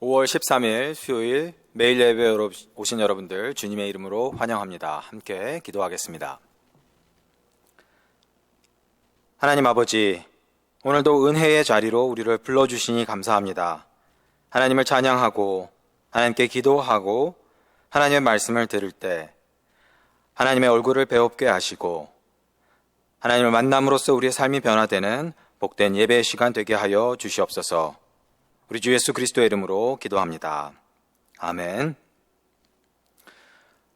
5월 13일 수요일 매일 예배 오신 여러분들 주님의 이름으로 환영합니다. 함께 기도하겠습니다. 하나님 아버지, 오늘도 은혜의 자리로 우리를 불러주시니 감사합니다. 하나님을 찬양하고 하나님께 기도하고 하나님의 말씀을 들을 때 하나님의 얼굴을 배웁게 하시고 하나님을 만남으로써 우리의 삶이 변화되는 복된 예배의 시간 되게 하여 주시옵소서. 우리 주 예수 그리스도의 이름으로 기도합니다. 아멘.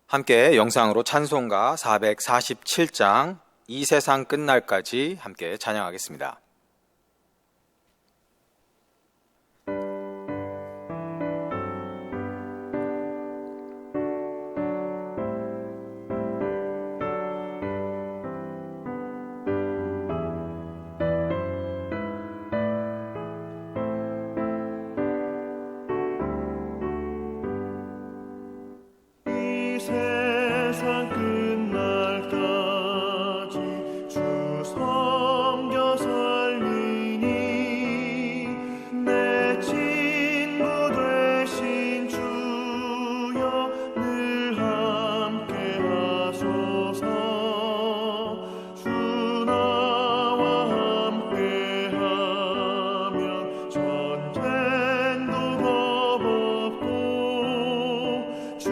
함께 영상으로 찬송가 447장 이 세상 끝날까지 함께 찬양하겠습니다. 세상 끝날까지 주 섬겨 살리니 내 친구 되신 주여 늘 함께 하소서. 주 나와 함께 하면 전쟁도 겁없고 주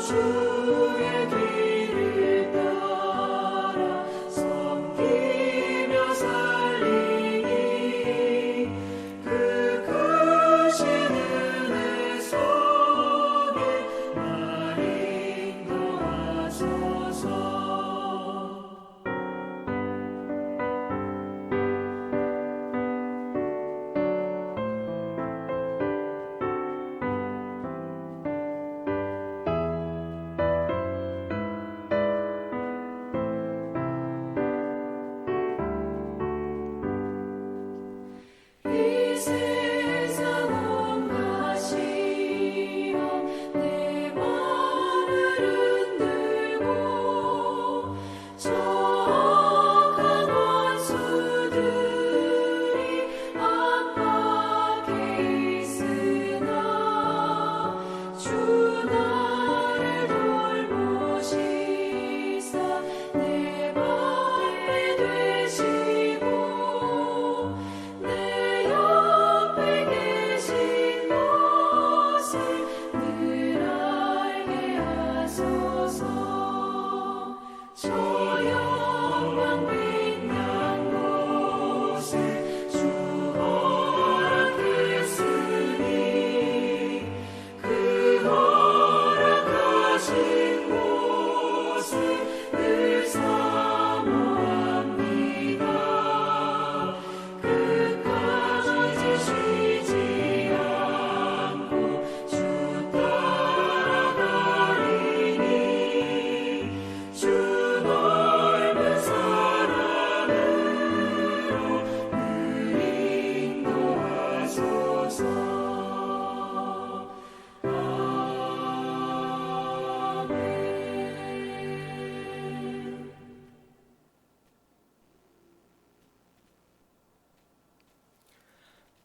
주의 길을 따라 섬기며 살리니 그 크신 은혜 속에 날 인도하소서.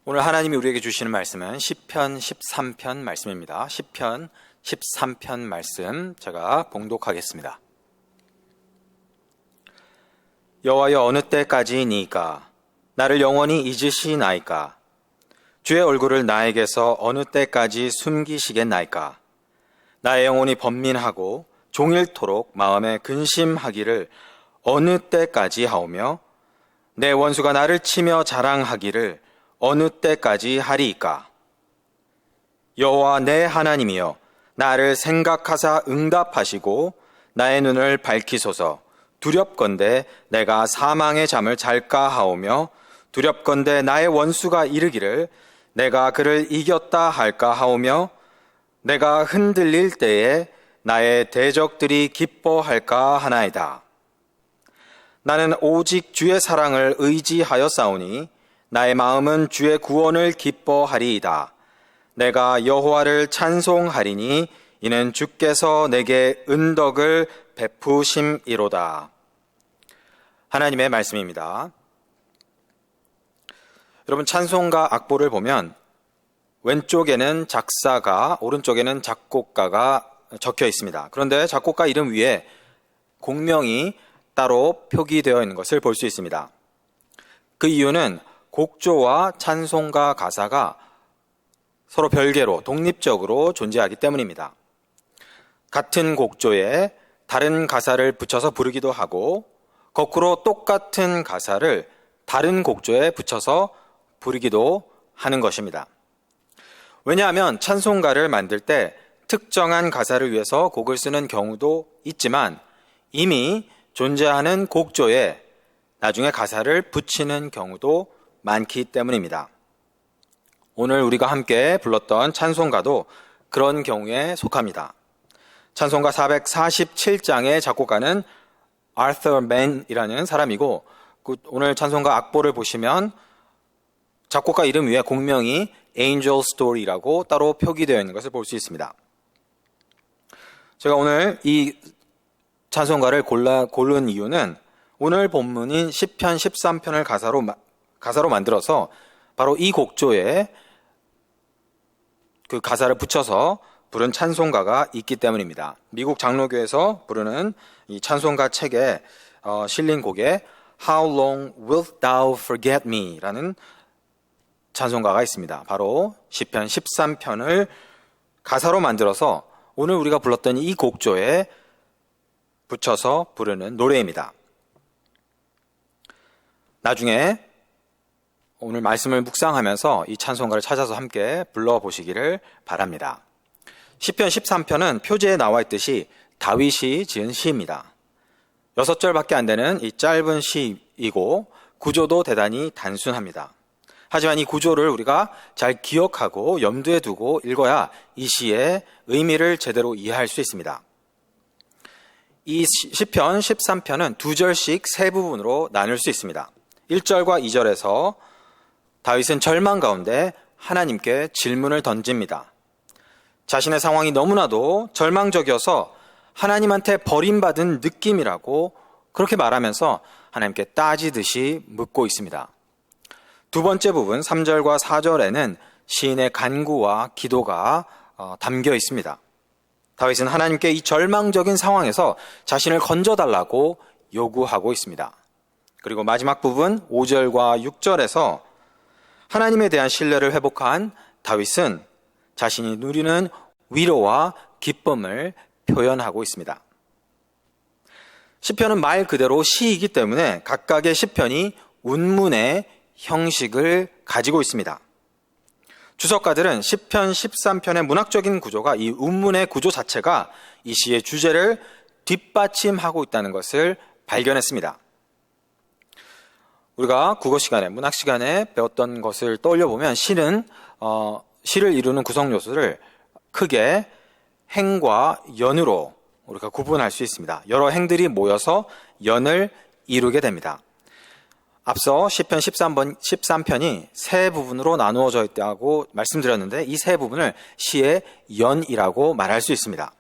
오늘 하나님이 우리에게 주시는 말씀은 시편 13편 말씀입니다. 시편 13편 말씀 제가 봉독하겠습니다. 여호와여, 어느 때까지이니까 나를 영원히 잊으시나이까? 주의 얼굴을 나에게서 어느 때까지 숨기시겠나이까? 나의 영혼이 번민하고 종일토록 마음에 근심하기를 어느 때까지 하오며 내 원수가 나를 치며 자랑하기를 어느 때까지 하리이까? 여호와 내 하나님이여, 나를 생각하사 응답하시고 나의 눈을 밝히소서. 두렵건대 내가 사망의 잠을 잘까 하오며 두렵건대 나의 원수가 이르기를 내가 그를 이겼다 할까 하오며 내가 흔들릴 때에 나의 대적들이 기뻐할까 하나이다. 나는 오직 주의 사랑을 의지하여 싸우니 나의 마음은 주의 구원을 기뻐하리이다. 내가 여호와를 찬송하리니 이는 주께서 내게 은덕을 베푸심이로다. 하나님의 말씀입니다. 여러분, 찬송가 악보를 보면 왼쪽에는 작사가, 오른쪽에는 작곡가가 적혀 있습니다. 그런데 작곡가 이름 위에 곡명이 따로 표기되어 있는 것을 볼 수 있습니다. 그 이유는 곡조와 찬송가 가사가 서로 별개로 독립적으로 존재하기 때문입니다. 같은 곡조에 다른 가사를 붙여서 부르기도 하고 거꾸로 똑같은 가사를 다른 곡조에 붙여서 부르기도 하는 것입니다. 왜냐하면 찬송가를 만들 때 특정한 가사를 위해서 곡을 쓰는 경우도 있지만 이미 존재하는 곡조에 나중에 가사를 붙이는 경우도 많기 때문입니다. 오늘 우리가 함께 불렀던 찬송가도 그런 경우에 속합니다. 찬송가 447장의 작곡가는 아서 맨이라는 사람이고 오늘 찬송가 악보를 보시면 작곡가 이름 위에 곡명이 Angel Story라고 따로 표기되어 있는 것을 볼 수 있습니다. 제가 오늘 이 찬송가를 고른 이유는 오늘 본문인 시편 13편을 가사로 만들어서 바로 이 곡조에 그 가사를 붙여서 부른 찬송가가 있기 때문입니다. 미국 장로교에서 부르는 이 찬송가 책에 실린 곡에 How long wilt thou forget me? 라는 찬송가가 있습니다. 바로 시편 13편을 가사로 만들어서 오늘 우리가 불렀던 이 곡조에 붙여서 부르는 노래입니다. 나중에 오늘 말씀을 묵상하면서 이 찬송가를 찾아서 함께 불러보시기를 바랍니다. 시편 13편은 표제에 나와 있듯이 다윗이 지은 시입니다. 6절밖에 안 되는 이 짧은 시이고 구조도 대단히 단순합니다. 하지만 이 구조를 우리가 잘 기억하고 염두에 두고 읽어야 이 시의 의미를 제대로 이해할 수 있습니다. 이 시편 13편은 2절씩 세 부분으로 나눌 수 있습니다. 1절과 2절에서 다윗은 절망 가운데 하나님께 질문을 던집니다. 자신의 상황이 너무나도 절망적이어서 하나님한테 버림받은 느낌이라고 그렇게 말하면서 하나님께 따지듯이 묻고 있습니다. 두 번째 부분 3절과 4절에는 시인의 간구와 기도가 담겨 있습니다. 다윗은 하나님께 이 절망적인 상황에서 자신을 건져달라고 요구하고 있습니다. 그리고 마지막 부분 5절과 6절에서 하나님에 대한 신뢰를 회복한 다윗은 자신이 누리는 위로와 기쁨을 표현하고 있습니다. 시편은 말 그대로 시이기 때문에 각각의 시편이 운문의 형식을 가지고 있습니다. 주석가들은 시편 13편의 문학적인 구조가 이 운문의 구조 자체가 이 시의 주제를 뒷받침하고 있다는 것을 발견했습니다. 우리가 국어 시간에, 문학 시간에 배웠던 것을 떠올려 보면 시는 시를 이루는 구성 요소를 크게 행과 연으로 우리가 구분할 수 있습니다. 여러 행들이 모여서 연을 이루게 됩니다. 앞서 시편 13편이 세 부분으로 나누어져 있다고 말씀드렸는데 이 세 부분을 시의 연이라고 말할 수 있습니다.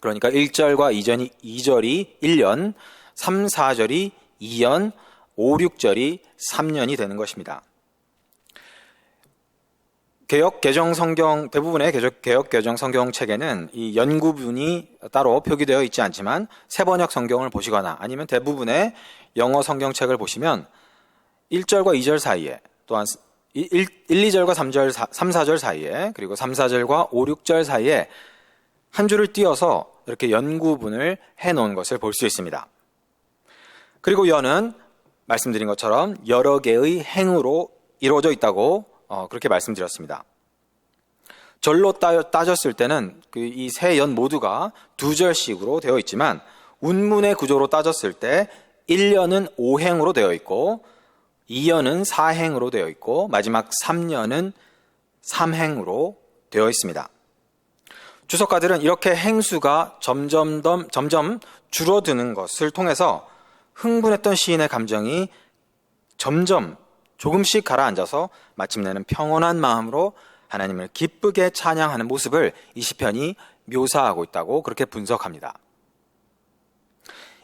그러니까 1절과 2절이 1연, 3, 4절이 2연, 5, 6절이 3년이 되는 것입니다. 대부분의 개혁 개정 성경 책에는 이 연구분이 따로 표기되어 있지 않지만 세번역 성경을 보시거나 아니면 대부분의 영어 성경책을 보시면 1절과 2절 사이에 또한 1, 2절과 3, 4절 사이에 그리고 3, 4절과 5, 6절 사이에 한 줄을 띄어서 이렇게 연구분을 해놓은 것을 볼 수 있습니다. 그리고 연은 말씀드린 것처럼 여러 개의 행으로 이루어져 있다고 그렇게 말씀드렸습니다. 절로 따졌을 때는 이 세 연 모두가 2절씩으로 되어 있지만 운문의 구조로 따졌을 때 1년은 5행으로 되어 있고 2년은 4행으로 되어 있고 마지막 3년은 3행으로 되어 있습니다. 주석가들은 이렇게 행수가 점점 줄어드는 것을 통해서 흥분했던 시인의 감정이 점점 조금씩 가라앉아서 마침내는 평온한 마음으로 하나님을 기쁘게 찬양하는 모습을 이 시편이 묘사하고 있다고 그렇게 분석합니다.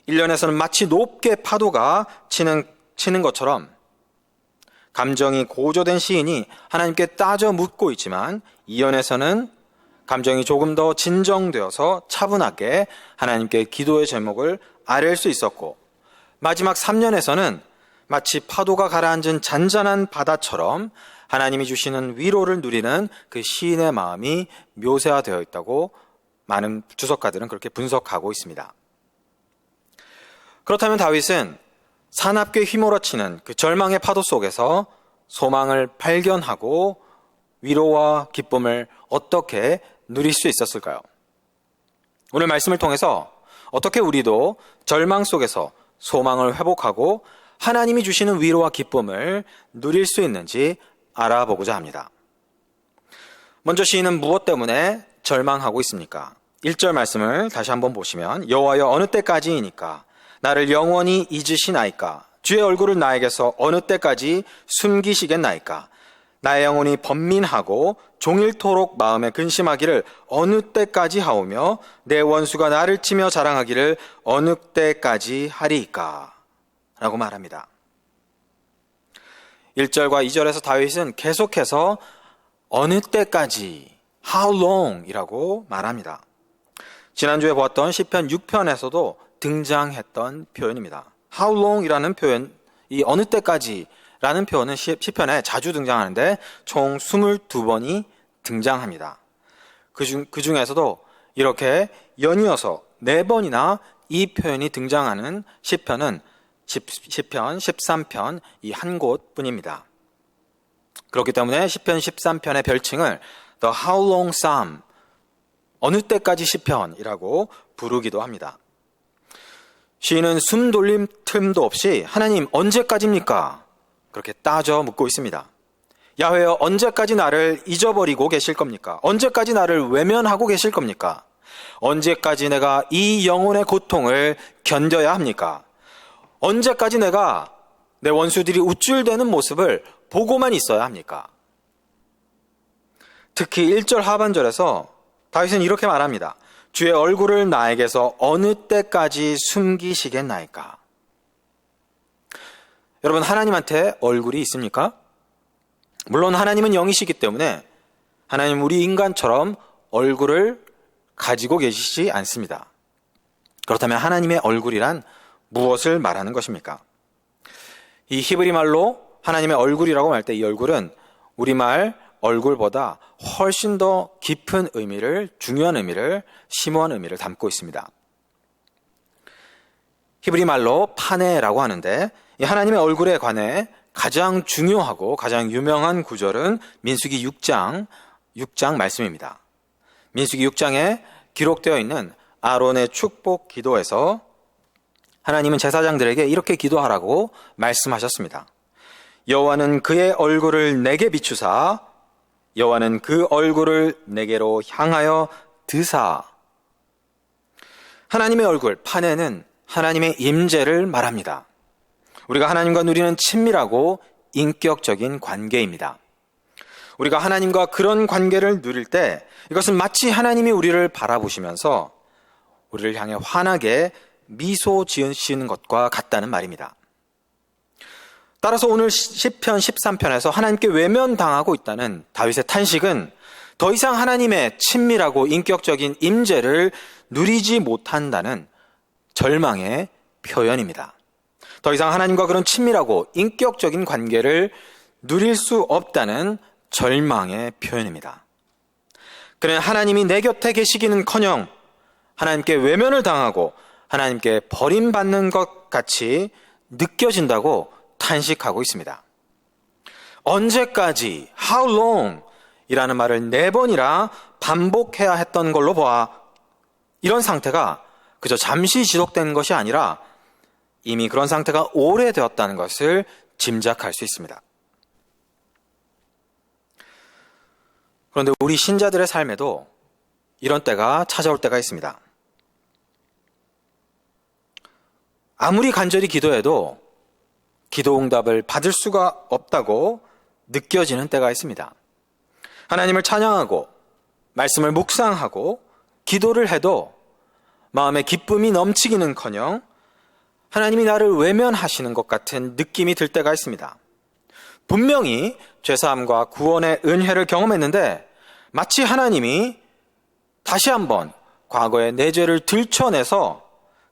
1년에서는 마치 높게 파도가 치는 것처럼 감정이 고조된 시인이 하나님께 따져 묻고 있지만 2연에서는 감정이 조금 더 진정되어서 차분하게 하나님께 기도의 제목을 아뢰 수 있었고, 마지막 3년에서는 마치 파도가 가라앉은 잔잔한 바다처럼 하나님이 주시는 위로를 누리는 그 시인의 마음이 묘사되어 있다고 많은 주석가들은 그렇게 분석하고 있습니다. 그렇다면 다윗은 사납게 휘몰아치는 그 절망의 파도 속에서 소망을 발견하고 위로와 기쁨을 어떻게 누릴 수 있었을까요? 오늘 말씀을 통해서 어떻게 우리도 절망 속에서 소망을 회복하고 하나님이 주시는 위로와 기쁨을 누릴 수 있는지 알아보고자 합니다. 먼저 시인은 무엇 때문에 절망하고 있습니까? 1절 말씀을 다시 한번 보시면 여호와여 어느 때까지이니까 나를 영원히 잊으시나이까 주의 얼굴을 나에게서 어느 때까지 숨기시겠나이까 나의 영혼이 번민하고 종일토록 마음에 근심하기를 어느 때까지 하오며 내 원수가 나를 치며 자랑하기를 어느 때까지 하리이까 라고 말합니다. 1절과 2절에서 다윗은 계속해서 어느 때까지 How long 이라고 말합니다. 지난주에 보았던 시편 6편에서도 등장했던 표현입니다. How long 이라는 표현, 이 어느 때까지 라는 표현은 시편에 자주 등장하는데 총 22번이 등장합니다. 그 중에서도 이렇게 연이어서 4번이나 이 표현이 등장하는 시편은 시편 13편 이 한 곳뿐입니다. 그렇기 때문에 시편 13편의 별칭을 The How Long Psalm, 어느 때까지 시편이라고 부르기도 합니다. 시인은 숨 돌림 틈도 없이 하나님 언제까지입니까? 그렇게 따져 묻고 있습니다. 야훼여 언제까지 나를 잊어버리고 계실 겁니까? 언제까지 나를 외면하고 계실 겁니까? 언제까지 내가 이 영혼의 고통을 견뎌야 합니까? 언제까지 내가 내 원수들이 우쭐대는 모습을 보고만 있어야 합니까? 특히 1절 하반절에서 다윗은 이렇게 말합니다. 주의 얼굴을 나에게서 어느 때까지 숨기시겠나이까? 여러분, 하나님한테 얼굴이 있습니까? 물론 하나님은 영이시기 때문에 하나님 우리 인간처럼 얼굴을 가지고 계시지 않습니다. 그렇다면 하나님의 얼굴이란 무엇을 말하는 것입니까? 이 히브리 말로 하나님의 얼굴이라고 할 때 이 얼굴은 우리말 얼굴보다 훨씬 더 깊은 의미를, 중요한 의미를, 심오한 의미를 담고 있습니다. 히브리 말로 파네라고 하는데 이 하나님의 얼굴에 관해 가장 중요하고 가장 유명한 구절은 민수기 6장 말씀입니다. 민수기 6장에 기록되어 있는 아론의 축복 기도에서 하나님은 제사장들에게 이렇게 기도하라고 말씀하셨습니다. 여호와는 그의 얼굴을 내게 비추사 여호와는 그 얼굴을 내게로 향하여 드사. 하나님의 얼굴, 파네는 하나님의 임재를 말합니다. 우리가 하나님과 누리는 친밀하고 인격적인 관계입니다. 우리가 하나님과 그런 관계를 누릴 때 이것은 마치 하나님이 우리를 바라보시면서 우리를 향해 환하게 미소 지으시는 것과 같다는 말입니다. 따라서 오늘 시편 13편에서 하나님께 외면당하고 있다는 다윗의 탄식은 더 이상 하나님의 친밀하고 인격적인 임재를 누리지 못한다는 절망의 표현입니다. 더 이상 하나님과 그런 친밀하고 인격적인 관계를 누릴 수 없다는 절망의 표현입니다. 그는 하나님이 내 곁에 계시기는커녕 하나님께 외면을 당하고 하나님께 버림받는 것 같이 느껴진다고 탄식하고 있습니다. 언제까지, how long 이라는 말을 4번이나 반복해야 했던 걸로 보아 이런 상태가 그저 잠시 지속된 것이 아니라 이미 그런 상태가 오래되었다는 것을 짐작할 수 있습니다. 그런데 우리 신자들의 삶에도 이런 때가 찾아올 때가 있습니다. 아무리 간절히 기도해도 기도 응답을 받을 수가 없다고 느껴지는 때가 있습니다. 하나님을 찬양하고 말씀을 묵상하고 기도를 해도 마음에 기쁨이 넘치기는커녕 하나님이 나를 외면하시는 것 같은 느낌이 들 때가 있습니다. 분명히 죄사함과 구원의 은혜를 경험했는데 마치 하나님이 다시 한번 과거의 내 죄를 들춰내서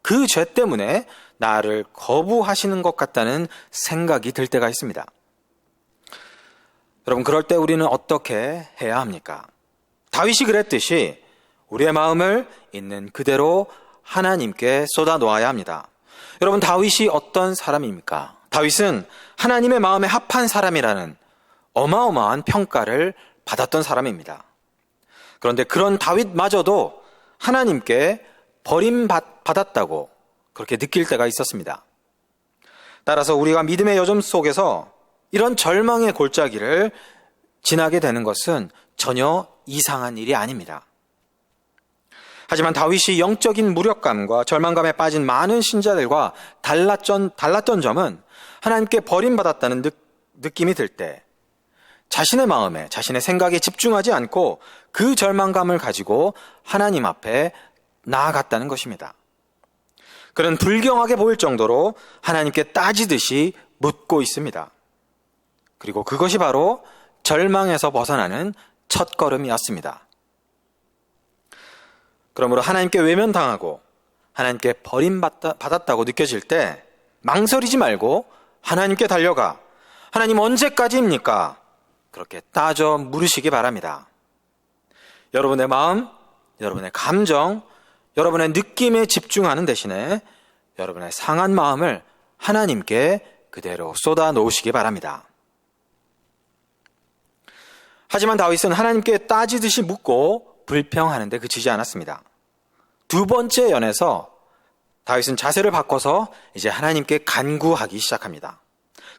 그 죄 때문에 나를 거부하시는 것 같다는 생각이 들 때가 있습니다. 여러분, 그럴 때 우리는 어떻게 해야 합니까? 다윗이 그랬듯이 우리의 마음을 있는 그대로 하나님께 쏟아 놓아야 합니다. 여러분, 다윗이 어떤 사람입니까? 다윗은 하나님의 마음에 합한 사람이라는 어마어마한 평가를 받았던 사람입니다. 그런데 그런 다윗마저도 하나님께 버림받았다고 그렇게 느낄 때가 있었습니다. 따라서 우리가 믿음의 여정 속에서 이런 절망의 골짜기를 지나게 되는 것은 전혀 이상한 일이 아닙니다. 하지만 다윗이 영적인 무력감과 절망감에 빠진 많은 신자들과 달랐던 점은 하나님께 버림받았다는 느낌이 들 때 자신의 마음에, 자신의 생각에 집중하지 않고 그 절망감을 가지고 하나님 앞에 나아갔다는 것입니다. 그는 불경하게 보일 정도로 하나님께 따지듯이 묻고 있습니다. 그리고 그것이 바로 절망에서 벗어나는 첫걸음이었습니다. 그러므로 하나님께 외면당하고 하나님께 버림받았다고 느껴질 때 망설이지 말고 하나님께 달려가 하나님 언제까지입니까? 그렇게 따져 물으시기 바랍니다. 여러분의 마음, 여러분의 감정, 여러분의 느낌에 집중하는 대신에 여러분의 상한 마음을 하나님께 그대로 쏟아 놓으시기 바랍니다. 하지만 다윗은 하나님께 따지듯이 묻고 불평하는데 그치지 않았습니다. 두 번째 연에서 다윗은 자세를 바꿔서 이제 하나님께 간구하기 시작합니다.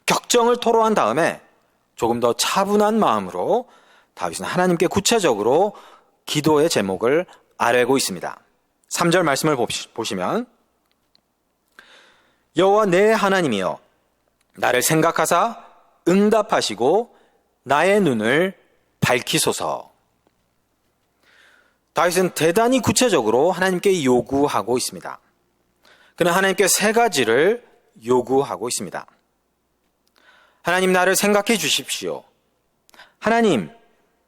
격정을 토로한 다음에 조금 더 차분한 마음으로 다윗은 하나님께 구체적으로 기도의 제목을 아뢰고 있습니다. 3절 말씀을 보시면 여호와 내 하나님이여 나를 생각하사 응답하시고 나의 눈을 밝히소서. 다윗은 대단히 구체적으로 하나님께 요구하고 있습니다. 그는 하나님께 세 가지를 요구하고 있습니다. 하나님, 나를 생각해 주십시오. 하나님,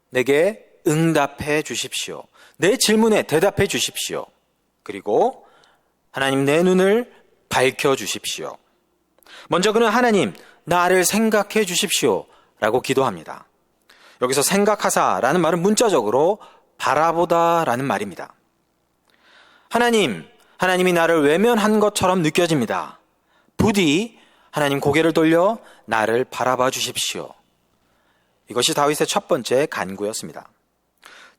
내게 응답해 주십시오. 내 질문에 대답해 주십시오. 그리고 하나님, 내 눈을 밝혀 주십시오. 먼저 그는 하나님, 나를 생각해 주십시오 라고 기도합니다. 여기서 생각하사라는 말은 문자적으로 바라보다라는 말입니다. 하나님이 나를 외면한 것처럼 느껴집니다. 부디 하나님 고개를 돌려 나를 바라봐 주십시오. 이것이 다윗의 첫 번째 간구였습니다.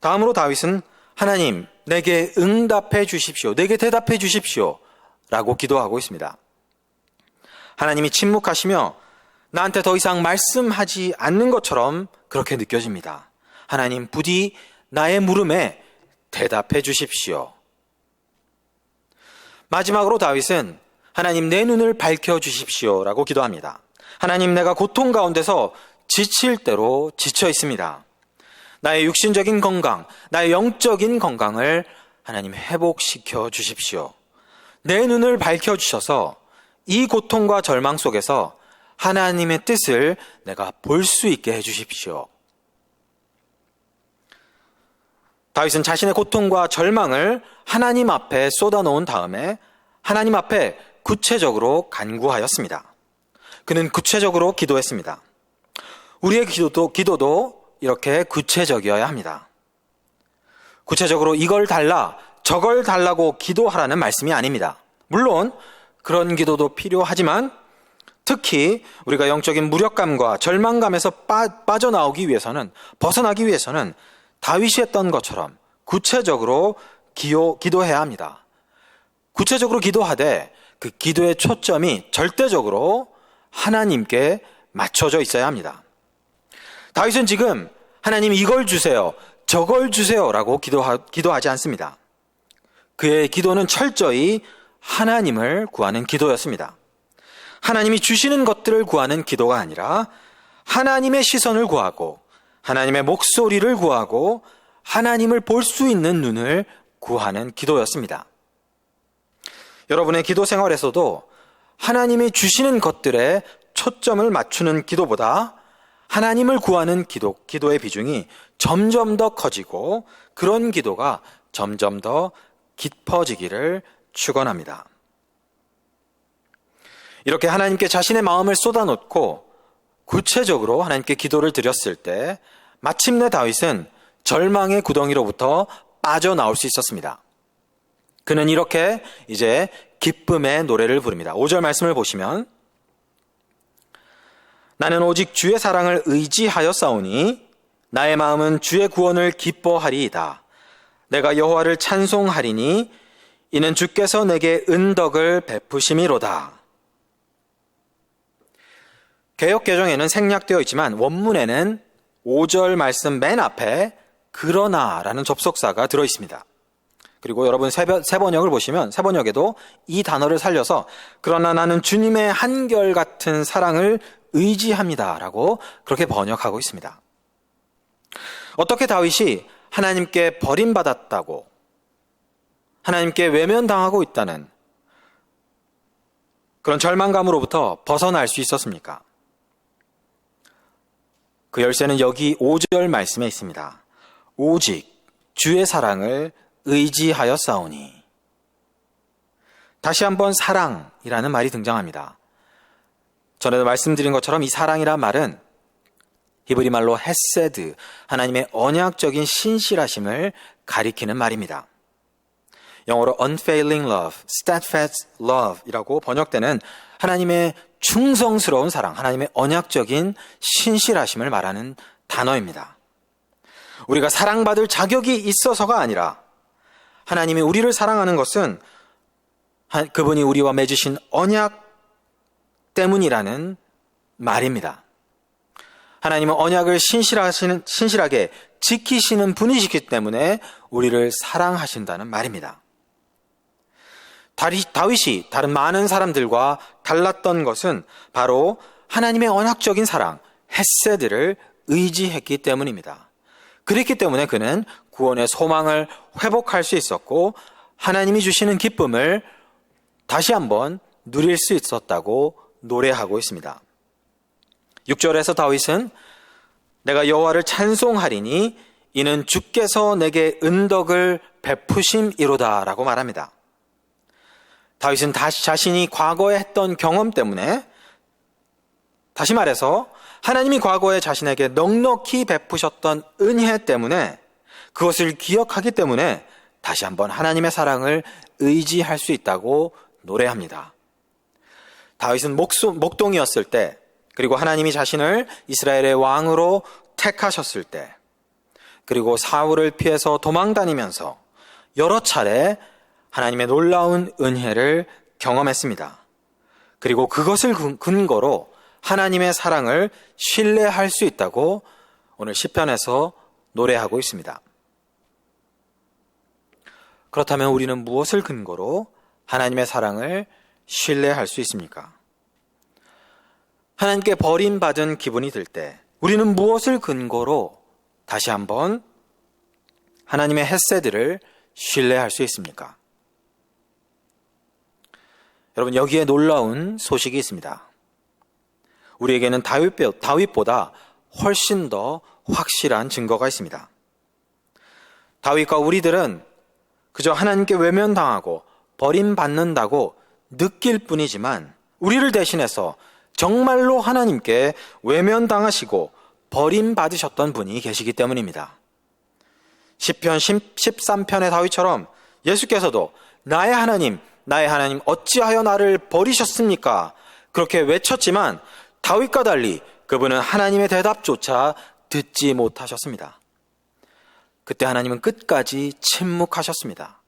다음으로 다윗은 하나님, 내게 응답해 주십시오. 내게 대답해 주십시오. 라고 기도하고 있습니다. 하나님이 침묵하시며 나한테 더 이상 말씀하지 않는 것처럼 그렇게 느껴집니다. 하나님, 부디 나의 물음에 대답해 주십시오. 마지막으로 다윗은 하나님, 내 눈을 밝혀 주십시오 라고 기도합니다. 하나님, 내가 고통 가운데서 지칠 대로 지쳐 있습니다. 나의 육신적인 건강, 나의 영적인 건강을 하나님 회복시켜 주십시오. 내 눈을 밝혀 주셔서 이 고통과 절망 속에서 하나님의 뜻을 내가 볼 수 있게 해 주십시오. 다윗은 자신의 고통과 절망을 하나님 앞에 쏟아놓은 다음에 하나님 앞에 구체적으로 간구하였습니다. 그는 구체적으로 기도했습니다. 우리의 기도도 이렇게 구체적이어야 합니다. 구체적으로 이걸 달라, 저걸 달라고 기도하라는 말씀이 아닙니다. 물론 그런 기도도 필요하지만 특히 우리가 영적인 무력감과 절망감에서 빠져나오기 위해서는, 벗어나기 위해서는 다윗이 했던 것처럼 구체적으로 기도해야 합니다. 구체적으로 기도하되 그 기도의 초점이 절대적으로 하나님께 맞춰져 있어야 합니다. 다윗은 지금 하나님 이걸 주세요, 저걸 주세요라고 기도하지 않습니다. 그의 기도는 철저히 하나님을 구하는 기도였습니다. 하나님이 주시는 것들을 구하는 기도가 아니라 하나님의 시선을 구하고 하나님의 목소리를 구하고 하나님을 볼 수 있는 눈을 구하는 기도였습니다. 여러분의 기도 생활에서도 하나님이 주시는 것들에 초점을 맞추는 기도보다 하나님을 구하는 기도의 비중이 점점 더 커지고 그런 기도가 점점 더 깊어지기를 축원합니다. 이렇게 하나님께 자신의 마음을 쏟아놓고 구체적으로 하나님께 기도를 드렸을 때 마침내 다윗은 절망의 구덩이로부터 빠져나올 수 있었습니다. 그는 이렇게 이제 기쁨의 노래를 부릅니다. 5절 말씀을 보시면 나는 오직 주의 사랑을 의지하여 싸우니 나의 마음은 주의 구원을 기뻐하리이다. 내가 여호와를 찬송하리니 이는 주께서 내게 은덕을 베푸심이로다. 개역개정에는 생략되어 있지만 원문에는 5절 말씀 맨 앞에 그러나라는 접속사가 들어있습니다. 그리고 여러분 새 번역을 보시면 새 번역에도 이 단어를 살려서 그러나 나는 주님의 한결같은 사랑을 의지합니다 라고 그렇게 번역하고 있습니다. 어떻게 다윗이 하나님께 버림받았다고 하나님께 외면당하고 있다는 그런 절망감으로부터 벗어날 수 있었습니까? 그 열쇠는 여기 5절 말씀에 있습니다. 오직 주의 사랑을 의지하여 싸우니. 다시 한번 사랑이라는 말이 등장합니다. 전에도 말씀드린 것처럼 이 사랑이란 말은 히브리 말로 헤세드, 하나님의 언약적인 신실하심을 가리키는 말입니다. 영어로 unfailing love, steadfast love 이라고 번역되는 하나님의 충성스러운 사랑, 하나님의 언약적인 신실하심을 말하는 단어입니다. 우리가 사랑받을 자격이 있어서가 아니라 하나님이 우리를 사랑하는 것은 그분이 우리와 맺으신 언약 때문이라는 말입니다. 하나님은 언약을 신실하게 지키시는 분이시기 때문에 우리를 사랑하신다는 말입니다. 다윗이 다른 많은 사람들과 달랐던 것은 바로 하나님의 언약적인 사랑, 헤세드를 의지했기 때문입니다. 그랬기 때문에 그는 구원의 소망을 회복할 수 있었고 하나님이 주시는 기쁨을 다시 한번 누릴 수 있었다고 노래하고 있습니다. 6절에서 다윗은 내가 여호와를 찬송하리니 이는 주께서 내게 은덕을 베푸심이로다 라고 말합니다. 다윗은 자신이 과거에 했던 경험 때문에, 다시 말해서 하나님이 과거에 자신에게 넉넉히 베푸셨던 은혜 때문에, 그것을 기억하기 때문에 다시 한번 하나님의 사랑을 의지할 수 있다고 노래합니다. 다윗은 목동이었을 때, 그리고 하나님이 자신을 이스라엘의 왕으로 택하셨을 때, 그리고 사울을 피해서 도망다니면서 여러 차례 하나님의 놀라운 은혜를 경험했습니다. 그리고 그것을 근거로 하나님의 사랑을 신뢰할 수 있다고 오늘 시편에서 노래하고 있습니다. 그렇다면 우리는 무엇을 근거로 하나님의 사랑을 신뢰할 수 있습니까? 하나님께 버림받은 기분이 들 때 우리는 무엇을 근거로 다시 한번 하나님의 헤세드를 신뢰할 수 있습니까? 여러분, 여기에 놀라운 소식이 있습니다. 우리에게는 다윗보다 훨씬 더 확실한 증거가 있습니다. 다윗과 우리들은 그저 하나님께 외면당하고 버림받는다고 느낄 뿐이지만 우리를 대신해서 정말로 하나님께 외면당하시고 버림받으셨던 분이 계시기 때문입니다. 시편 13편의 다윗처럼 예수께서도 나의 하나님 어찌하여 나를 버리셨습니까? 그렇게 외쳤지만 다윗과 달리 그분은 하나님의 대답조차 듣지 못하셨습니다. 그때 하나님은 끝까지 침묵하셨습니다.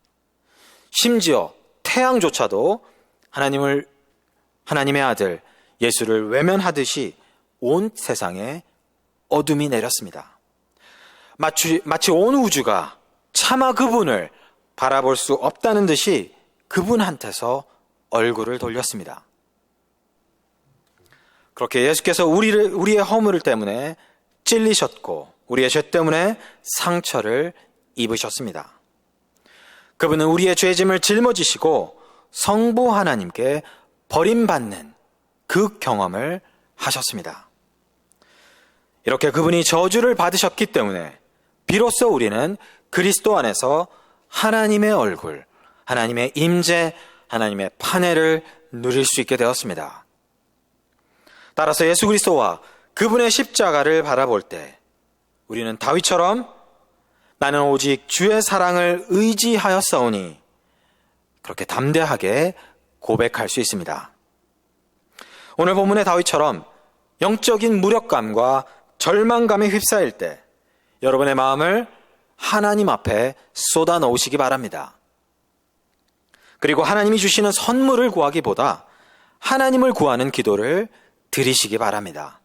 심지어 태양조차도 하나님의 아들 예수를 외면하듯이 온 세상에 어둠이 내렸습니다. 마치 온 우주가 차마 그분을 바라볼 수 없다는 듯이 그분한테서 얼굴을 돌렸습니다. 그렇게 예수께서 우리의 허물 때문에 찔리셨고 우리의 죄 때문에 상처를 입으셨습니다. 그분은 우리의 죄짐을 짊어지시고 성부 하나님께 버림받는 그 경험을 하셨습니다. 이렇게 그분이 저주를 받으셨기 때문에 비로소 우리는 그리스도 안에서 하나님의 얼굴, 하나님의 임재, 하나님의 판례를 누릴 수 있게 되었습니다. 따라서 예수 그리스도와 그분의 십자가를 바라볼 때 우리는 다윗처럼 나는 오직 주의 사랑을 의지하였사오니 그렇게 담대하게 고백할 수 있습니다. 오늘 본문의 다윗처럼 영적인 무력감과 절망감에 휩싸일 때 여러분의 마음을 하나님 앞에 쏟아 놓으시기 바랍니다. 그리고 하나님이 주시는 선물을 구하기보다 하나님을 구하는 기도를 드리시기 바랍니다.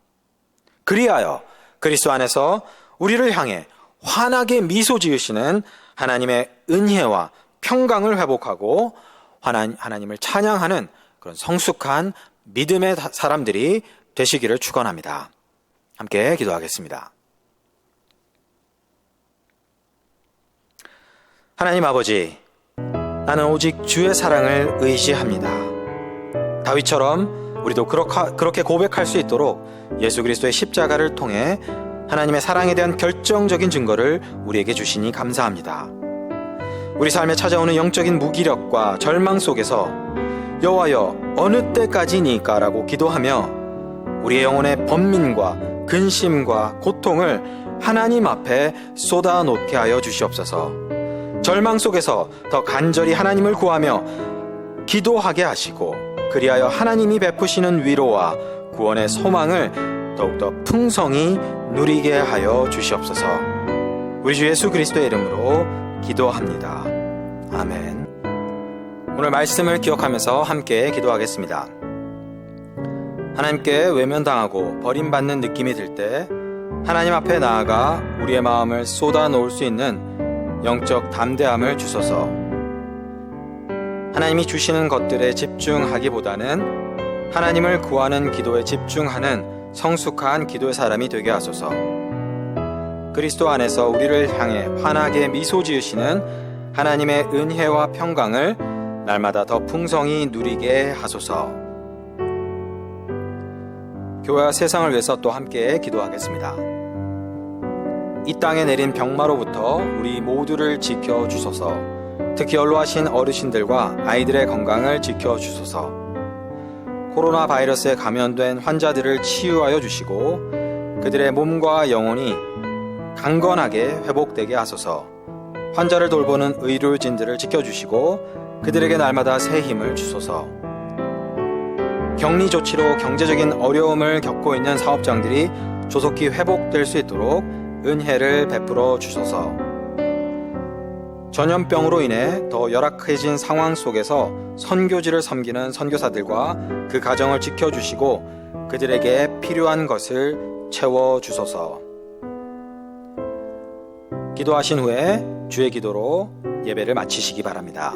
그리하여 그리스도 안에서 우리를 향해 환하게 미소 지으시는 하나님의 은혜와 평강을 회복하고 하나님을 찬양하는 그런 성숙한 믿음의 사람들이 되시기를 축원합니다. 함께 기도하겠습니다. 하나님 아버지, 나는 오직 주의 사랑을 의지합니다. 다윗처럼 우리도 그렇게 고백할 수 있도록 예수 그리스도의 십자가를 통해 하나님의 사랑에 대한 결정적인 증거를 우리에게 주시니 감사합니다. 우리 삶에 찾아오는 영적인 무기력과 절망 속에서 여호와여 어느 때까지니까 라고 기도하며 우리의 영혼의 번민과 근심과 고통을 하나님 앞에 쏟아놓게 하여 주시옵소서. 절망 속에서 더 간절히 하나님을 구하며 기도하게 하시고 그리하여 하나님이 베푸시는 위로와 구원의 소망을 더욱더 풍성히 누리게 하여 주시옵소서. 우리 주 예수 그리스도의 이름으로 기도합니다. 아멘. 오늘 말씀을 기억하면서 함께 기도하겠습니다. 하나님께 외면당하고 버림받는 느낌이 들 때 하나님 앞에 나아가 우리의 마음을 쏟아 놓을 수 있는 영적 담대함을 주소서. 하나님이 주시는 것들에 집중하기보다는 하나님을 구하는 기도에 집중하는 성숙한 기도의 사람이 되게 하소서. 그리스도 안에서 우리를 향해 환하게 미소 지으시는 하나님의 은혜와 평강을 날마다 더 풍성히 누리게 하소서. 교회와 세상을 위해서 또 함께 기도하겠습니다. 이 땅에 내린 병마로부터 우리 모두를 지켜주소서. 특히 연로하신 어르신들과 아이들의 건강을 지켜주소서. 코로나 바이러스에 감염된 환자들을 치유하여 주시고 그들의 몸과 영혼이 강건하게 회복되게 하소서. 환자를 돌보는 의료진들을 지켜주시고 그들에게 날마다 새 힘을 주소서. 격리 조치로 경제적인 어려움을 겪고 있는 사업장들이 조속히 회복될 수 있도록 은혜를 베풀어 주소서. 전염병으로 인해 더 열악해진 상황 속에서 선교지를 섬기는 선교사들과 그 가정을 지켜주시고 그들에게 필요한 것을 채워주소서. 기도하신 후에 주의 기도로 예배를 마치시기 바랍니다.